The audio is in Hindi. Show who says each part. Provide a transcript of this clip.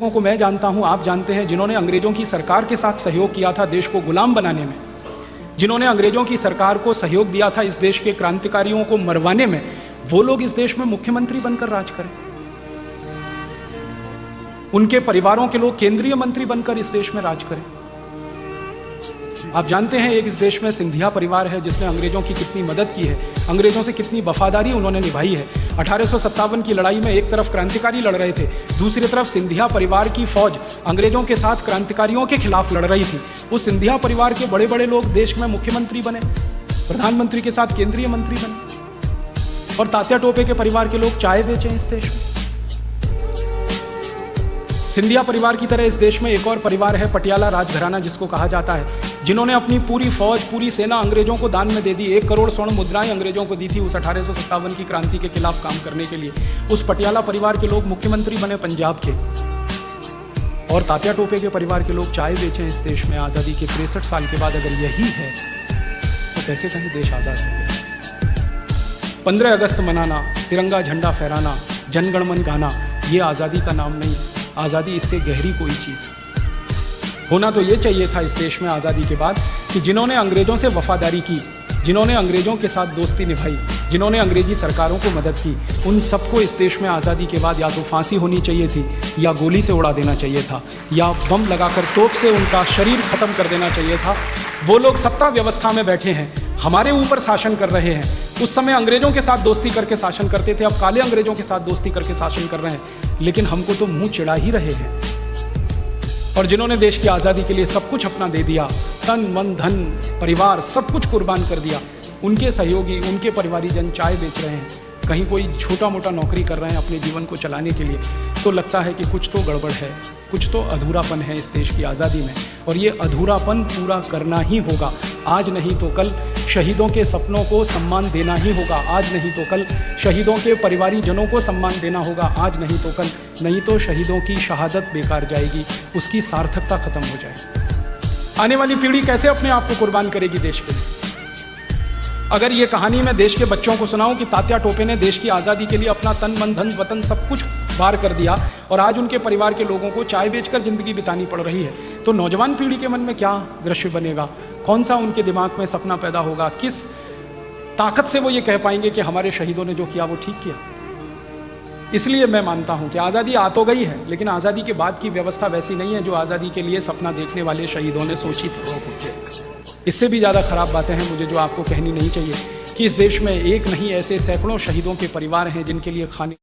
Speaker 1: लोगों को मैं जानता हूं, आप जानते हैं, जिन्होंने अंग्रेजों की सरकार के साथ सहयोग किया था देश को गुलाम बनाने में, जिन्होंने अंग्रेजों की सरकार को सहयोग दिया था इस देश के क्रांतिकारियों को मरवाने में, वो लोग इस देश में मुख्यमंत्री बनकर राज करें। उनके परिवारों के लोग केंद्रीय मंत्री बनकर इस देश में राज करें। आप जानते हैं एक इस देश में सिंधिया परिवार है जिसने अंग्रेजों की कितनी मदद की है, अंग्रेजों से कितनी वफादारी उन्होंने निभाई है। 1857 की लड़ाई में एक तरफ क्रांतिकारी लड़ रहे थे, दूसरी तरफ सिंधिया परिवार की फौज अंग्रेजों के साथ क्रांतिकारियों के खिलाफ लड़ रही थी। उस सिंधिया परिवार के बड़े बड़े लोग देश में मुख्यमंत्री बने, प्रधानमंत्री के साथ केंद्रीय मंत्री बने, और तात्या टोपे के परिवार के लोग चाय बेचे इस देश में। सिंधिया परिवार की तरह इस देश में एक और परिवार है, पटियाला राजघराना जिसको कहा जाता है, जिन्होंने अपनी पूरी फौज, पूरी सेना अंग्रेजों को दान में दे दी। 1 करोड़ स्वर्ण मुद्राएं अंग्रेजों को दी थी उस 1857 की क्रांति के खिलाफ काम करने के लिए। उस पटियाला परिवार के लोग मुख्यमंत्री बने पंजाब के, और तात्या टोपे के परिवार के लोग चाय बेचे इस देश में आज़ादी के 63 साल के बाद। अगर यही है तो कैसे कहीं देश आज़ाद हो गया। 15 अगस्त मनाना, तिरंगा झंडा फहराना, जनगण मन गाना, ये आज़ादी का नाम नहीं। आज़ादी इससे गहरी कोई चीज़ होना तो ये चाहिए था इस देश में आज़ादी के बाद कि जिन्होंने अंग्रेज़ों से वफादारी की, जिन्होंने अंग्रेज़ों के साथ दोस्ती निभाई, जिन्होंने अंग्रेजी सरकारों को मदद की, उन सबको इस देश में आज़ादी के बाद या तो फांसी होनी चाहिए थी, या गोली से उड़ा देना चाहिए था, या बम लगाकर तोप से उनका शरीर खत्म कर देना चाहिए था। वो लोग सत्ता व्यवस्था में बैठे हैं, हमारे ऊपर शासन कर रहे हैं। उस समय अंग्रेजों के साथ दोस्ती करके शासन करते थे, अब काले अंग्रेजों के साथ दोस्ती करके शासन कर रहे हैं, लेकिन हमको तो मुंह चिढ़ा ही रहे हैं। और जिन्होंने देश की आज़ादी के लिए सब कुछ अपना दे दिया, तन मन धन परिवार सब कुछ कुर्बान कर दिया, उनके सहयोगी, उनके परिवारीजन चाय बेच रहे हैं, कहीं कोई छोटा मोटा नौकरी कर रहे हैं अपने जीवन को चलाने के लिए, तो लगता है कि कुछ तो गड़बड़ है, कुछ तो अधूरापन है इस देश की आज़ादी में। और ये अधूरापन पूरा करना ही होगा। आज नहीं तो कल शहीदों के सपनों को सम्मान देना ही होगा। आज नहीं तो कल शहीदों के परिवारीजनों को सम्मान देना होगा। आज नहीं तो कल, नहीं तो शहीदों की शहादत बेकार जाएगी, उसकी सार्थकता खत्म हो जाएगी। आने वाली पीढ़ी कैसे अपने आप को कुर्बान करेगी देश के लिए? अगर ये कहानी मैं देश के बच्चों को सुनाऊं कि तात्या टोपे ने देश की आज़ादी के लिए अपना तन मन धन वतन सब कुछ बार कर दिया और आज उनके परिवार के लोगों को चाय बेचकर जिंदगी बितानी पड़ रही है, तो नौजवान पीढ़ी के मन में क्या दृश्य बनेगा? कौन सा उनके दिमाग में सपना पैदा होगा? किस ताकत से वो ये कह पाएंगे कि हमारे शहीदों ने जो किया वो ठीक किया? इसलिए मैं मानता हूं कि आज़ादी आ तो गई है, लेकिन आज़ादी के बाद की व्यवस्था वैसी नहीं है जो आज़ादी के लिए सपना देखने वाले शहीदों ने सोची थी। इससे भी ज़्यादा खराब बातें हैं मुझे जो आपको कहनी नहीं चाहिए कि इस देश में एक नहीं ऐसे सैकड़ों शहीदों के परिवार हैं जिनके लिए खाने